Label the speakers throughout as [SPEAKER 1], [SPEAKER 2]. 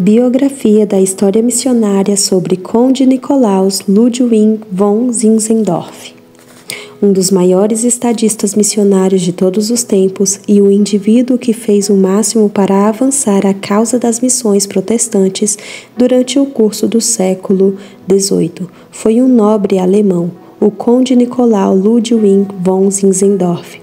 [SPEAKER 1] Biografia da História Missionária sobre Conde Nicolaus Ludwig von Zinzendorf, um dos maiores estadistas missionários de todos os tempos e o indivíduo que fez o máximo para avançar a causa das missões protestantes durante o curso do século XVIII. Foi um nobre alemão, o Conde Nicolaus Ludwig von Zinzendorf.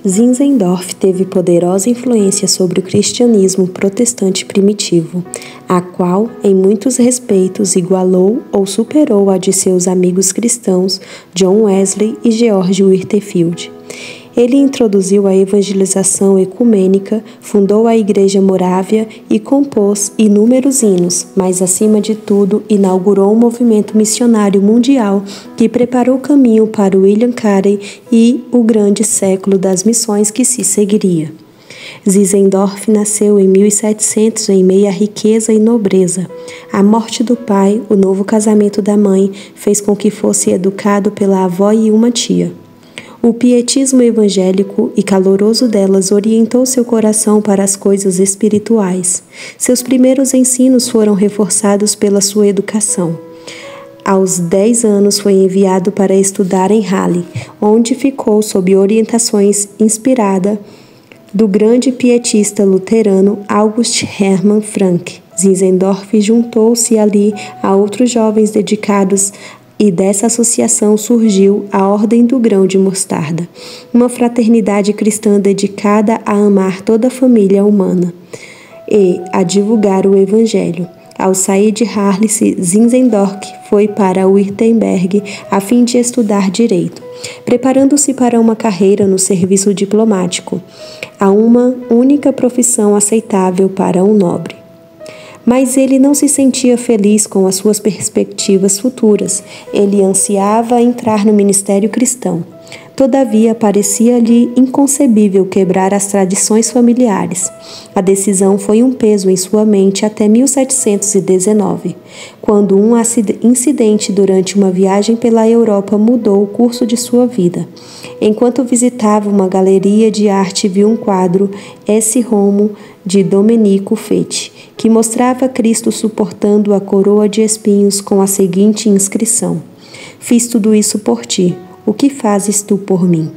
[SPEAKER 1] Zinzendorf teve poderosa influência sobre o cristianismo protestante primitivo, a qual, em muitos respeitos, igualou ou superou a de seus amigos cristãos John Wesley e George Whitefield. Ele introduziu a evangelização ecumênica, fundou a Igreja Morávia e compôs inúmeros hinos, mas, acima de tudo, inaugurou um movimento missionário mundial que preparou o caminho para William Carey e o grande século das missões que se seguiria. Zinzendorf nasceu em 1700 em meio à riqueza e nobreza. A morte do pai, o novo casamento da mãe, fez com que fosse educado pela avó e uma tia. O pietismo evangélico e caloroso delas orientou seu coração para as coisas espirituais. Seus primeiros ensinos foram reforçados pela sua educação. Aos 10 anos foi enviado para estudar em Halle, onde ficou sob orientações inspirada do grande pietista luterano August Hermann Frank. Zinzendorf juntou-se ali a outros jovens dedicados e dessa associação surgiu a Ordem do Grão de Mostarda, uma fraternidade cristã dedicada a amar toda a família humana e a divulgar o Evangelho. Ao sair de Halle, Zinzendorf foi para Wittenberg a fim de estudar direito, preparando-se para uma carreira no serviço diplomático, a uma única profissão aceitável para um nobre. Mas ele não se sentia feliz com as suas perspectivas futuras. Ele ansiava entrar no ministério cristão. Todavia, parecia-lhe inconcebível quebrar as tradições familiares. A decisão foi um peso em sua mente até 1719, quando um incidente durante uma viagem pela Europa mudou o curso de sua vida. Enquanto visitava uma galeria de arte, viu um quadro, Esse Homo, de Domenico Feti, que mostrava Cristo suportando a coroa de espinhos com a seguinte inscrição: Fiz tudo isso por ti, o que fazes tu por mim?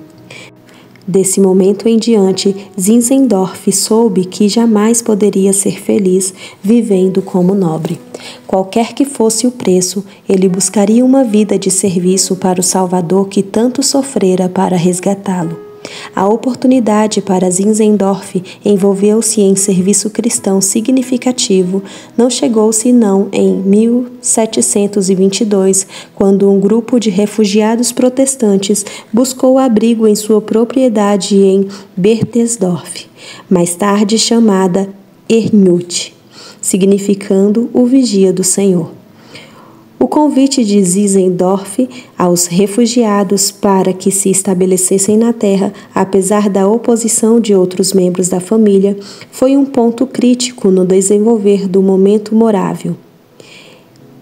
[SPEAKER 1] Desse momento em diante, Zinzendorf soube que jamais poderia ser feliz vivendo como nobre. Qualquer que fosse o preço, ele buscaria uma vida de serviço para o Salvador que tanto sofrera para resgatá-lo. A oportunidade para Zinzendorf envolveu-se em serviço cristão significativo não chegou senão em 1722, quando um grupo de refugiados protestantes buscou abrigo em sua propriedade em Berthesdorf, mais tarde chamada Ernücht, significando o vigia do Senhor. O convite de Zinzendorf aos refugiados para que se estabelecessem na terra, apesar da oposição de outros membros da família, foi um ponto crítico no desenvolver do momento morávio.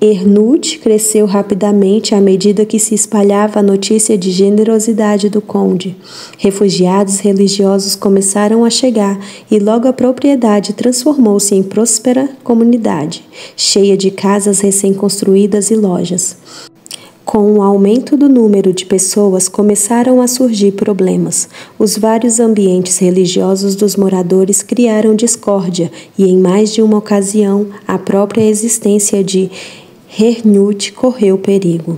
[SPEAKER 1] Ernücht cresceu rapidamente à medida que se espalhava a notícia de generosidade do conde. Refugiados religiosos começaram a chegar e logo a propriedade transformou-se em próspera comunidade, cheia de casas recém-construídas e lojas. Com o aumento do número de pessoas, começaram a surgir problemas. Os vários ambientes religiosos dos moradores criaram discórdia e, em mais de uma ocasião, a própria existência de Ernücht correu perigo.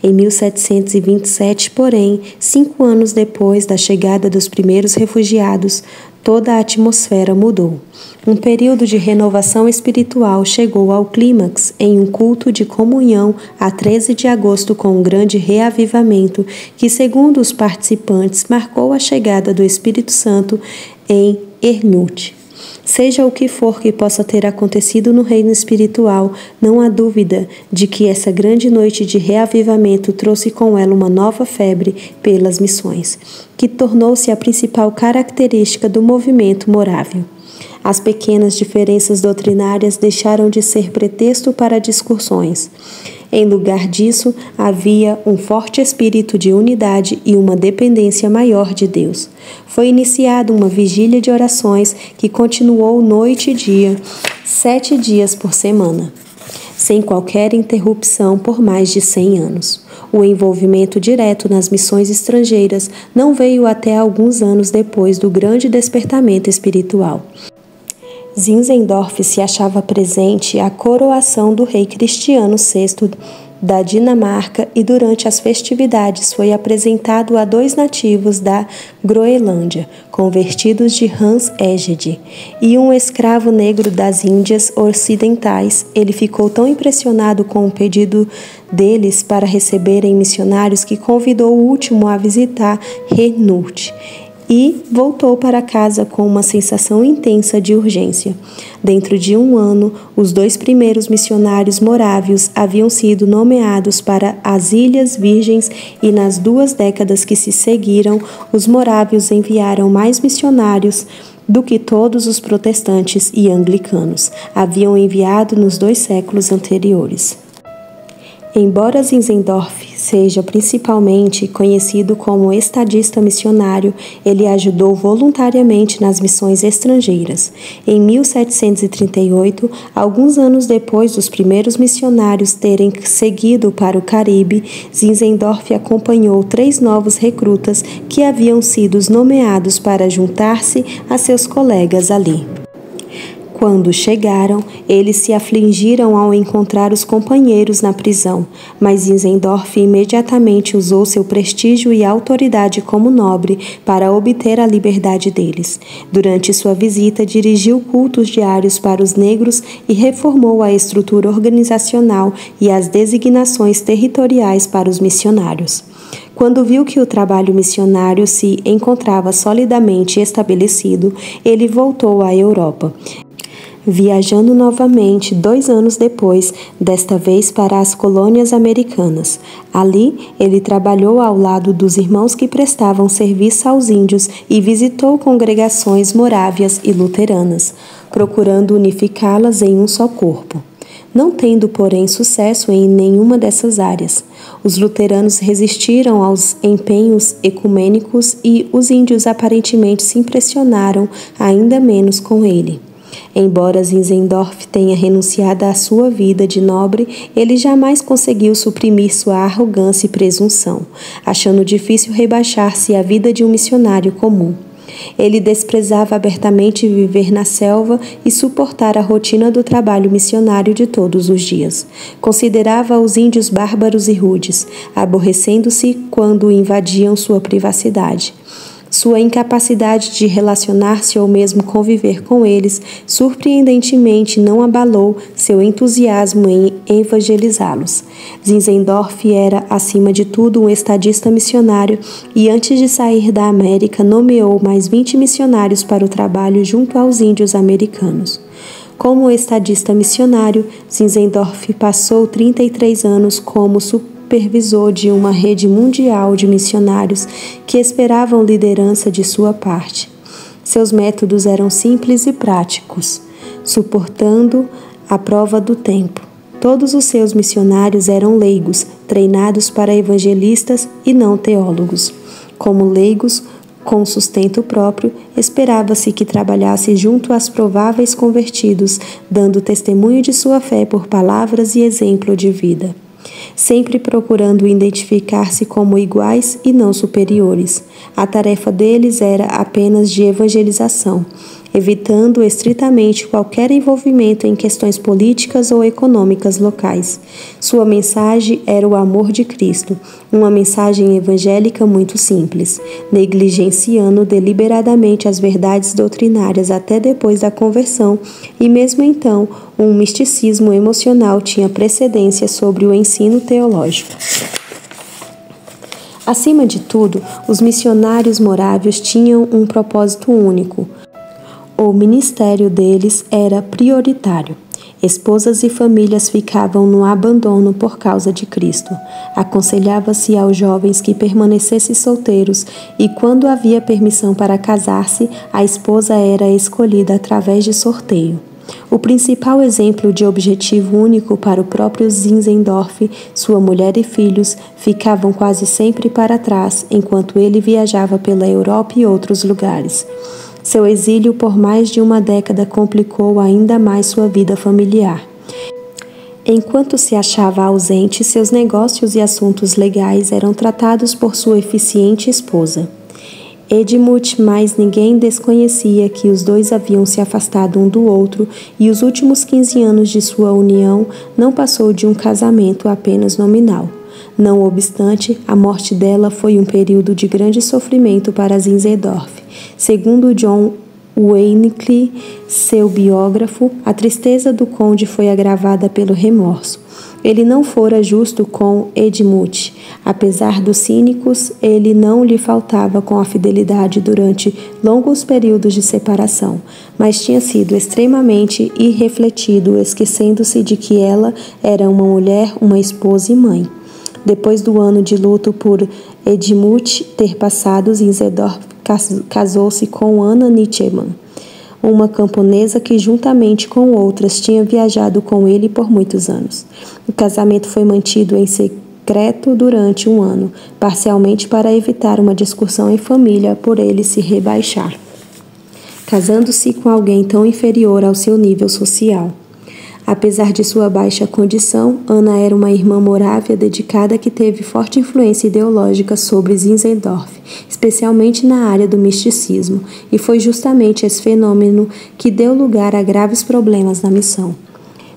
[SPEAKER 1] Em 1727, porém, 5 anos depois da chegada dos primeiros refugiados, toda a atmosfera mudou. Um período de renovação espiritual chegou ao clímax em um culto de comunhão a 13 de agosto com um grande reavivamento que, segundo os participantes, marcou a chegada do Espírito Santo em Ernücht. Seja o que for que possa ter acontecido no reino espiritual, não há dúvida de que essa grande noite de reavivamento trouxe com ela uma nova febre pelas missões, que tornou-se a principal característica do movimento morávio. As pequenas diferenças doutrinárias deixaram de ser pretexto para discussões. Em lugar disso, havia um forte espírito de unidade e uma dependência maior de Deus. Foi iniciada uma vigília de orações que continuou noite e dia 7 dias por semana, sem qualquer interrupção por mais de 100 anos. O envolvimento direto nas missões estrangeiras não veio até alguns anos depois do grande despertamento espiritual. Zinzendorf se achava presente à coroação do rei Cristiano VI da Dinamarca e durante as festividades foi apresentado a 2 nativos da Groenlândia, convertidos de Hans Egede, e um escravo negro das Índias Ocidentais. Ele ficou tão impressionado com o pedido deles para receberem missionários que convidou o último a visitar Renult e voltou para casa com uma sensação intensa de urgência. Dentro de 1 ano, os 2 primeiros missionários morávios haviam sido nomeados para as Ilhas Virgens e nas 2 décadas que se seguiram, os morávios enviaram mais missionários do que todos os protestantes e anglicanos haviam enviado nos 2 séculos anteriores. Embora Zinzendorf seja principalmente conhecido como estadista missionário, ele ajudou voluntariamente nas missões estrangeiras. Em 1738, alguns anos depois dos primeiros missionários terem seguido para o Caribe, Zinzendorf acompanhou 3 novos recrutas que haviam sido nomeados para juntar-se a seus colegas ali. Quando chegaram, eles se afligiram ao encontrar os companheiros na prisão, mas Zinzendorf imediatamente usou seu prestígio e autoridade como nobre para obter a liberdade deles. Durante sua visita, dirigiu cultos diários para os negros e reformou a estrutura organizacional e as designações territoriais para os missionários. Quando viu que o trabalho missionário se encontrava solidamente estabelecido, ele voltou à Europa, viajando novamente 2 anos depois, desta vez para as colônias americanas. Ali, ele trabalhou ao lado dos irmãos que prestavam serviço aos índios e visitou congregações morávias e luteranas, procurando unificá-las em um só corpo. Não tendo, porém, sucesso em nenhuma dessas áreas, os luteranos resistiram aos empenhos ecumênicos e os índios aparentemente se impressionaram ainda menos com ele. Embora Zinzendorf tenha renunciado à sua vida de nobre, ele jamais conseguiu suprimir sua arrogância e presunção, achando difícil rebaixar-se à vida de um missionário comum. Ele desprezava abertamente viver na selva e suportar a rotina do trabalho missionário de todos os dias. Considerava os índios bárbaros e rudes, aborrecendo-se quando invadiam sua privacidade. Sua incapacidade de relacionar-se ou mesmo conviver com eles, surpreendentemente, não abalou seu entusiasmo em evangelizá-los. Zinzendorf era, acima de tudo, um estadista missionário e, antes de sair da América, nomeou mais 20 missionários para o trabalho junto aos índios americanos. Como estadista missionário, Zinzendorf passou 33 anos como supervisor de uma rede mundial de missionários que esperavam liderança de sua parte. Seus métodos eram simples e práticos, suportando a prova do tempo. Todos os seus missionários eram leigos, treinados para evangelistas e não teólogos. Como leigos, com sustento próprio, esperava-se que trabalhasse junto aos prováveis convertidos, dando testemunho de sua fé por palavras e exemplo de vida, sempre procurando identificar-se como iguais e não superiores. A tarefa deles era apenas de evangelização, evitando estritamente qualquer envolvimento em questões políticas ou econômicas locais. Sua mensagem era o amor de Cristo, uma mensagem evangélica muito simples, negligenciando deliberadamente as verdades doutrinárias até depois da conversão, e mesmo então, um misticismo emocional tinha precedência sobre o ensino teológico. Acima de tudo, os missionários morávios tinham um propósito único. O ministério deles era prioritário. Esposas e famílias ficavam no abandono por causa de Cristo. Aconselhava-se aos jovens que permanecessem solteiros e, quando havia permissão para casar-se, a esposa era escolhida através de sorteio. O principal exemplo de objetivo único para o próprio Zinzendorf, sua mulher e filhos ficavam quase sempre para trás enquanto ele viajava pela Europa e outros lugares. Seu exílio por mais de uma década complicou ainda mais sua vida familiar. Enquanto se achava ausente, seus negócios e assuntos legais eram tratados por sua eficiente esposa. Edmund, mais ninguém desconhecia que os dois haviam se afastado um do outro e os últimos 15 anos de sua união não passou de um casamento apenas nominal. Não obstante, a morte dela foi um período de grande sofrimento para Zinzendorf. Segundo John Weinicke, seu biógrafo, a tristeza do conde foi agravada pelo remorso. Ele não fora justo com Edmund. Apesar dos cínicos, ele não lhe faltava com a fidelidade durante longos períodos de separação, mas tinha sido extremamente irrefletido, esquecendo-se de que ela era uma mulher, uma esposa e mãe. Depois do ano de luto por Edmund ter passado, Zinzendorf casou-se com Anna Nietzschemann, uma camponesa que, juntamente com outras, tinha viajado com ele por muitos anos. O casamento foi mantido em secreto durante um ano, parcialmente para evitar uma discussão em família por ele se rebaixar, casando-se com alguém tão inferior ao seu nível social. Apesar de sua baixa condição, Ana era uma irmã morávia dedicada que teve forte influência ideológica sobre Zinzendorf, especialmente na área do misticismo, e foi justamente esse fenômeno que deu lugar a graves problemas na missão.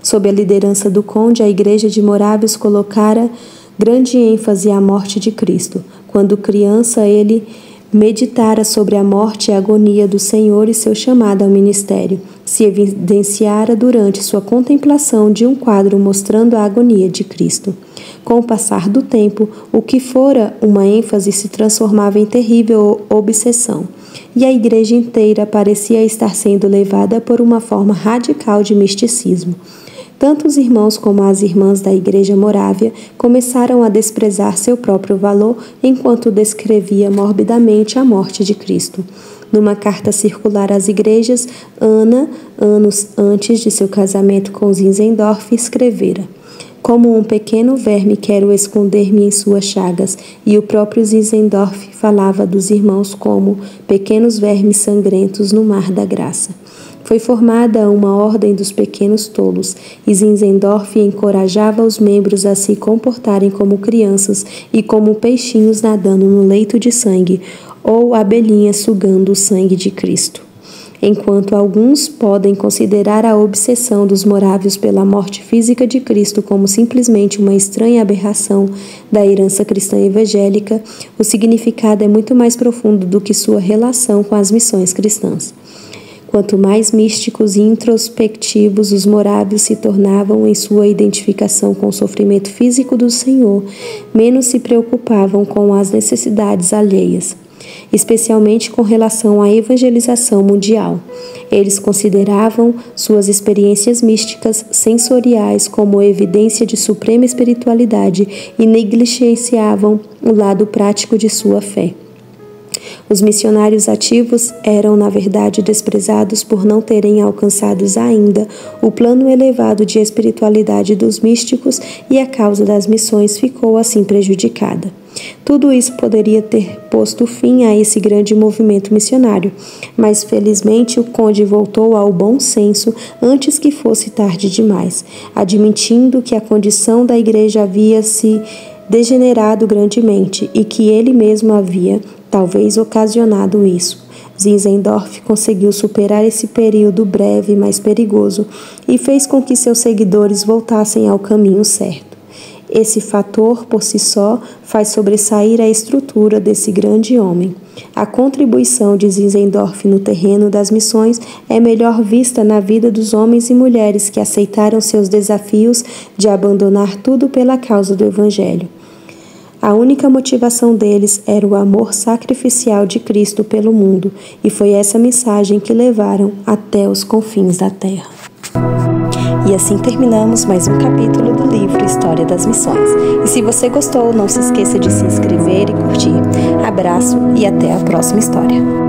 [SPEAKER 1] Sob a liderança do conde, a Igreja de Morávios colocara grande ênfase à morte de Cristo. Quando criança, ele meditara sobre a morte e a agonia do Senhor e seu chamado ao ministério. Se evidenciara durante sua contemplação de um quadro mostrando a agonia de Cristo. Com o passar do tempo, o que fora uma ênfase se transformava em terrível obsessão, e a igreja inteira parecia estar sendo levada por uma forma radical de misticismo. Tanto os irmãos como as irmãs da Igreja Morávia começaram a desprezar seu próprio valor enquanto descrevia morbidamente a morte de Cristo. Numa carta circular às igrejas, Ana, anos antes de seu casamento com Zinzendorf, escrevera: "Como um pequeno verme quero esconder-me em suas chagas", e o próprio Zinzendorf falava dos irmãos como pequenos vermes sangrentos no mar da graça. Foi formada uma ordem dos pequenos tolos, e Zinzendorf encorajava os membros a se comportarem como crianças e como peixinhos nadando no leito de sangue, ou abelhinhas sugando o sangue de Cristo. Enquanto alguns podem considerar a obsessão dos morávios pela morte física de Cristo como simplesmente uma estranha aberração da herança cristã evangélica, o significado é muito mais profundo do que sua relação com as missões cristãs. Quanto mais místicos e introspectivos os morávios se tornavam em sua identificação com o sofrimento físico do Senhor, menos se preocupavam com as necessidades alheias, especialmente com relação à evangelização mundial. Eles consideravam suas experiências místicas sensoriais como evidência de suprema espiritualidade e negligenciavam o lado prático de sua fé. Os missionários ativos eram, na verdade, desprezados por não terem alcançado ainda o plano elevado de espiritualidade dos místicos, e a causa das missões ficou assim prejudicada. Tudo isso poderia ter posto fim a esse grande movimento missionário, mas felizmente o conde voltou ao bom senso antes que fosse tarde demais, admitindo que a condição da igreja havia se degenerado grandemente e que ele mesmo havia talvez ocasionado isso. Zinzendorf conseguiu superar esse período breve, mas perigoso, e fez com que seus seguidores voltassem ao caminho certo. Esse fator, por si só, faz sobressair a estrutura desse grande homem. A contribuição de Zinzendorf no terreno das missões é melhor vista na vida dos homens e mulheres que aceitaram seus desafios de abandonar tudo pela causa do Evangelho. A única motivação deles era o amor sacrificial de Cristo pelo mundo, e foi essa mensagem que levaram até os confins da terra. E assim terminamos mais um capítulo do livro História das Missões. E se você gostou, não se esqueça de se inscrever e curtir. Abraço e até a próxima história.